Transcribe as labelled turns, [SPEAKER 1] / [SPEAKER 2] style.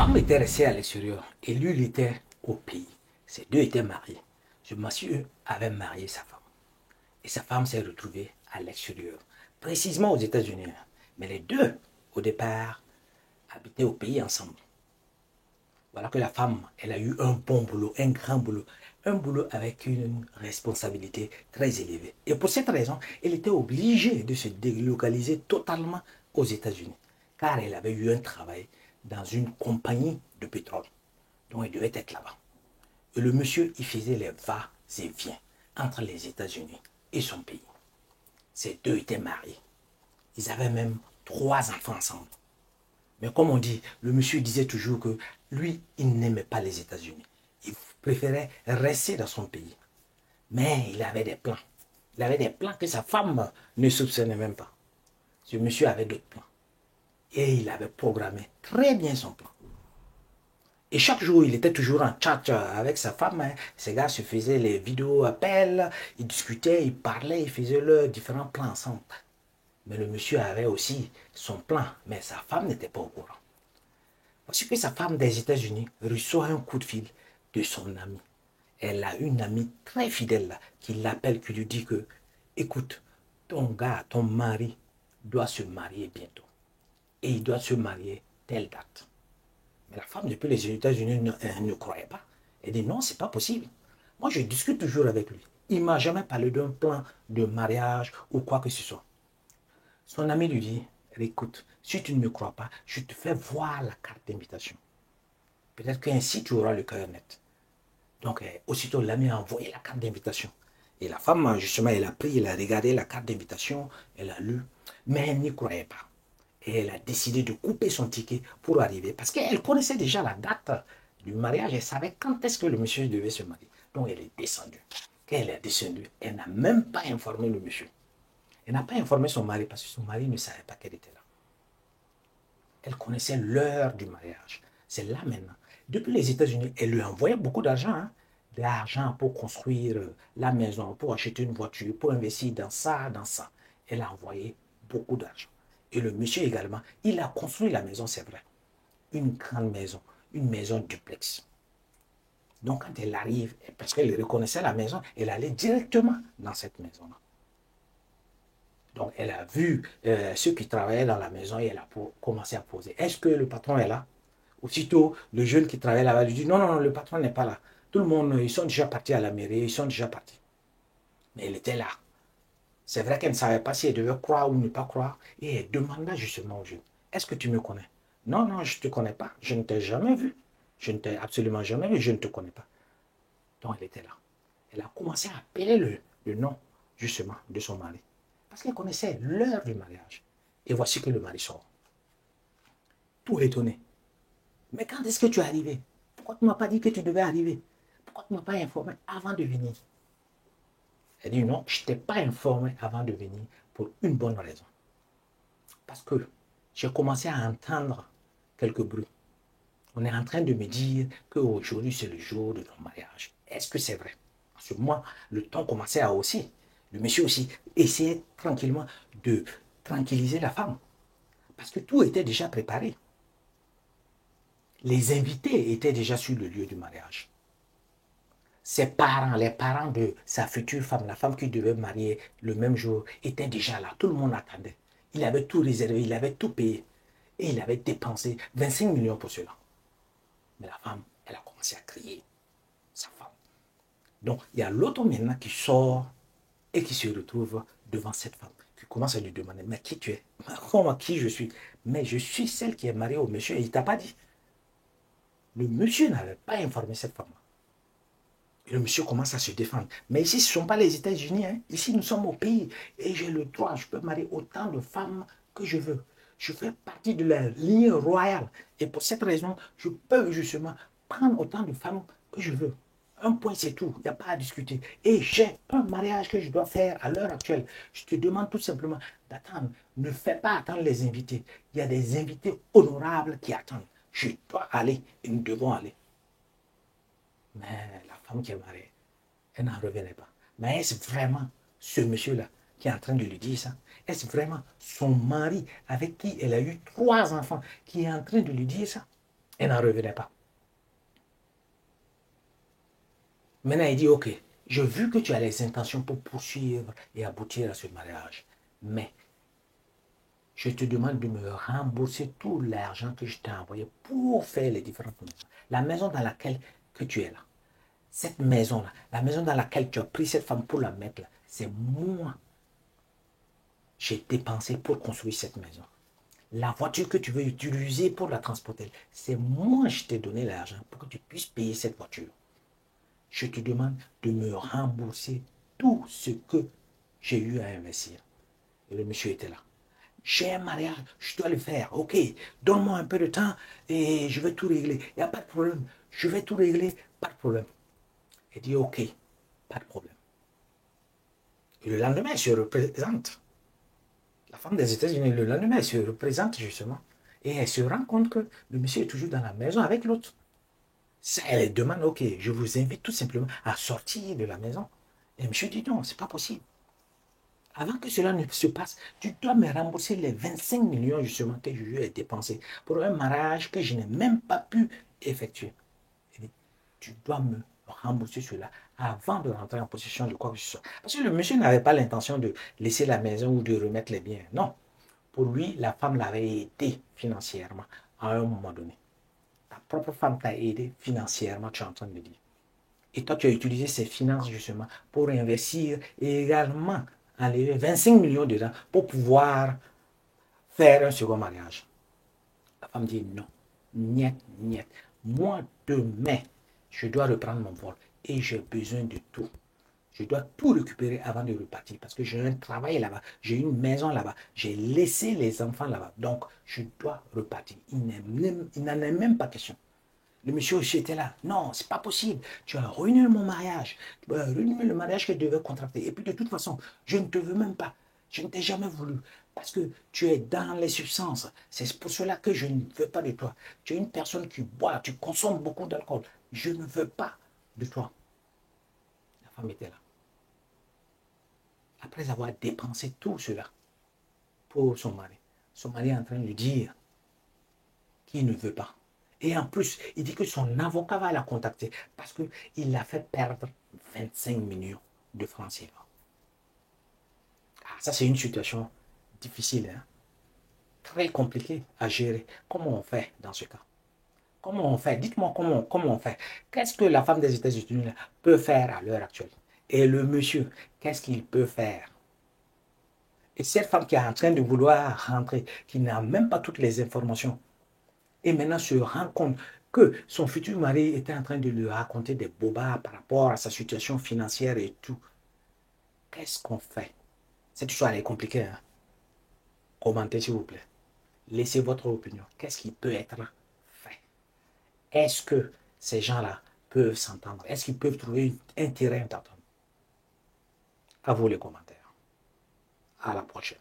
[SPEAKER 1] femme était restée à l'extérieur et lui, il était au pays. Ces deux étaient mariés. Ce monsieur avait marié sa femme. Et sa femme s'est retrouvée à l'extérieur, précisément aux États-Unis. Mais les deux, au départ, habitaient au pays ensemble. Voilà que la femme, elle a eu un bon boulot, un grand boulot, un boulot avec une responsabilité très élevée. Et pour cette raison, elle était obligée de se délocaliser totalement aux États-Unis, car elle avait eu un travail dans une compagnie de pétrole. Donc elle devait être là-bas. Et le monsieur, il faisait les va-et-vient entre les États-Unis et son pays. Ces deux étaient mariés. Ils avaient même 3 enfants ensemble. Mais comme on dit, le monsieur disait toujours que lui, il n'aimait pas les États-Unis. Il préférait rester dans son pays. Mais il avait des plans. Il avait des plans que sa femme ne soupçonnait même pas. Ce monsieur avait d'autres plans. Et il avait programmé très bien son plan. Et chaque jour, il était toujours en chat avec sa femme. Ces gars se faisaient les vidéos appels, ils discutaient, ils parlaient, ils faisaient leurs différents plans ensemble. Mais le monsieur avait aussi son plan, mais sa femme n'était pas au courant. Parce que sa femme des États-Unis reçoit un coup de fil de son amie. Elle a une amie très fidèle là, qui l'appelle, qui lui dit que, écoute, ton gars, ton mari doit se marier bientôt. Et il doit se marier telle date. Mais la femme, depuis les États-Unis, ne croyait pas. Elle dit non, c'est pas possible. Moi, je discute toujours avec lui. Il ne m'a jamais parlé d'un plan de mariage ou quoi que ce soit. Son ami lui dit, écoute, si tu ne me crois pas, je te fais voir la carte d'invitation. Peut-être qu'ainsi tu auras le cœur net. Donc, aussitôt, l'ami a envoyé la carte d'invitation. Et la femme, justement, elle a pris, elle a regardé la carte d'invitation, elle a lu, mais elle n'y croyait pas. Et elle a décidé de couper son ticket pour arriver, parce qu'elle connaissait déjà la date du mariage, elle savait quand est-ce que le monsieur devait se marier. Donc, elle est descendue. Quand elle est descendue, elle n'a même pas informé le monsieur. Elle n'a pas informé son mari, parce que son mari ne savait pas qu'elle était là. Elle connaissait l'heure du mariage. C'est là maintenant. Depuis les États-Unis, elle lui envoyait beaucoup d'argent. Hein, de l'argent pour construire la maison, pour acheter une voiture, pour investir dans ça, dans ça. Elle a envoyé beaucoup d'argent. Et le monsieur également, il a construit la maison, c'est vrai. Une grande maison, une maison duplex. Donc quand elle arrive, parce qu'elle reconnaissait la maison, elle allait directement dans cette maison-là. Donc, elle a vu ceux qui travaillaient dans la maison et elle a commencé à poser. Est-ce que le patron est là? Aussitôt, le jeune qui travaillait là-bas lui dit, non, non, non, le patron n'est pas là. Tout le monde, ils sont déjà partis à la mairie, ils sont déjà partis. Mais elle était là. C'est vrai qu'elle ne savait pas si elle devait croire ou ne pas croire. Et elle demanda justement au jeune, est-ce que tu me connais? Non, non, je ne te connais pas. Je ne t'ai jamais vu. Je ne t'ai absolument jamais vu. Je ne te connais pas. Donc, elle était là. Elle a commencé à appeler le nom, justement, de son mari. Parce qu'elle connaissait l'heure du mariage. Et voici que le mari sort. Tout étonné. Mais quand est-ce que tu es arrivé? Pourquoi tu ne m'as pas dit que tu devais arriver? Pourquoi tu ne m'as pas informé avant de venir? Elle dit non, je ne t'ai pas informé avant de venir pour une bonne raison. Parce que j'ai commencé à entendre quelques bruits. On est en train de me dire qu'aujourd'hui c'est le jour de ton mariage. Est-ce que c'est vrai? Parce que moi, le temps commençait à hausser. Le monsieur aussi essayait tranquillement de tranquilliser la femme. Parce que tout était déjà préparé. Les invités étaient déjà sur le lieu du mariage. Ses parents, les parents de sa future femme, la femme qui devait marier le même jour, étaient déjà là. Tout le monde attendait. Il avait tout réservé, il avait tout payé. Et il avait dépensé 25 millions pour cela. Mais la femme, elle a commencé à crier. Sa femme. Donc, il y a l'autre maintenant qui sort et qui se retrouve devant cette femme, qui commence à lui demander, mais qui tu es? Comment, qui je suis? Mais je suis celle qui est mariée au monsieur et il ne t'a pas dit. Le monsieur n'avait pas informé cette femme. Et le monsieur commence à se défendre. Mais ici, ce ne sont pas les États-Unis. Hein. Ici, nous sommes au pays. Et j'ai le droit, je peux marier autant de femmes que je veux. Je fais partie de la ligne royale. Et pour cette raison, je peux justement prendre autant de femmes que je veux. Un point, c'est tout. Il n'y a pas à discuter. Et j'ai un mariage que je dois faire à l'heure actuelle. Je te demande tout simplement d'attendre. Ne fais pas attendre les invités. Il y a des invités honorables qui attendent. Je dois aller et nous devons aller. Mais la femme qui est mariée, elle n'en revenait pas. Mais est-ce vraiment ce monsieur-là qui est en train de lui dire ça? Est-ce vraiment son mari avec qui elle a eu 3 enfants qui est en train de lui dire ça? Elle n'en revenait pas. Maintenant, il dit, OK, j'ai vu que tu as les intentions pour poursuivre et aboutir à ce mariage. Mais je te demande de me rembourser tout l'argent que je t'ai envoyé pour faire les différentes maisons. La maison dans laquelle que tu es là, cette maison-là, la maison dans laquelle tu as pris cette femme pour la mettre là, c'est moi. J'ai dépensé pour construire cette maison. La voiture que tu veux utiliser pour la transporter, c'est moi je t'ai donné l'argent pour que tu puisses payer cette voiture. Je te demande de me rembourser tout ce que j'ai eu à investir. Et le monsieur était là. J'ai un mariage, je dois le faire. OK, donne-moi un peu de temps et je vais tout régler. Il n'y a pas de problème. Je vais tout régler, pas de problème. Il dit OK, pas de problème. Et le lendemain, elle se représente. La femme des États-Unis, le lendemain, elle se représente justement. Et elle se rend compte que le monsieur est toujours dans la maison avec l'autre. Elle demande, OK, je vous invite tout simplement à sortir de la maison. Et le monsieur dit non, c'est pas possible. Avant que cela ne se passe, tu dois me rembourser les 25 millions justement que je ai dépensés pour un mariage que je n'ai même pas pu effectuer. Il dit, tu dois me rembourser cela avant de rentrer en possession de quoi que ce soit. Parce que le monsieur n'avait pas l'intention de laisser la maison ou de remettre les biens. Non. Pour lui, la femme l'avait aidé financièrement à un moment donné. Ta propre femme t'a aidé financièrement, tu es en train de me dire. Et toi, tu as utilisé ces finances justement pour investir et également enlever 25 millions dedans pour pouvoir faire un second mariage. La femme dit non, niet, niet. Moi, demain, je dois reprendre mon vol et j'ai besoin de tout. Je dois tout récupérer avant de repartir parce que j'ai un travail là-bas, j'ai une maison là-bas, j'ai laissé les enfants là-bas. Donc, je dois repartir. Il n'en est même pas question. Le monsieur aussi était là. Non, c'est pas possible. Tu as ruiné mon mariage. Tu as ruiné le mariage que je devais contracter. Et puis de toute façon, je ne te veux même pas. Je ne t'ai jamais voulu. Parce que tu es dans les substances. C'est pour cela que je ne veux pas de toi. Tu es une personne qui boit, tu consommes beaucoup d'alcool. Je ne veux pas de toi. La femme était là. Après avoir dépensé tout cela pour son mari est en train de lui dire qu'il ne veut pas. Et en plus, il dit que son avocat va la contacter parce qu'il l'a fait perdre 25 millions de francs CFA. Ah, ça, c'est une situation difficile, hein? Très compliquée à gérer. Comment on fait dans ce cas? Comment on fait? Dites-moi comment on fait. Qu'est-ce que la femme des États-Unis peut faire à l'heure actuelle? Et le monsieur, qu'est-ce qu'il peut faire? Et cette femme qui est en train de vouloir rentrer, qui n'a même pas toutes les informations, et maintenant se rend compte que son futur mari était en train de lui raconter des bobards par rapport à sa situation financière et tout. Qu'est-ce qu'on fait? Cette histoire est compliquée, hein? Commentez s'il vous plaît. Laissez votre opinion. Qu'est-ce qui peut être fait? Est-ce que ces gens-là peuvent s'entendre? Est-ce qu'ils peuvent trouver un terrain d'entente? À vous les commentaires. À la prochaine.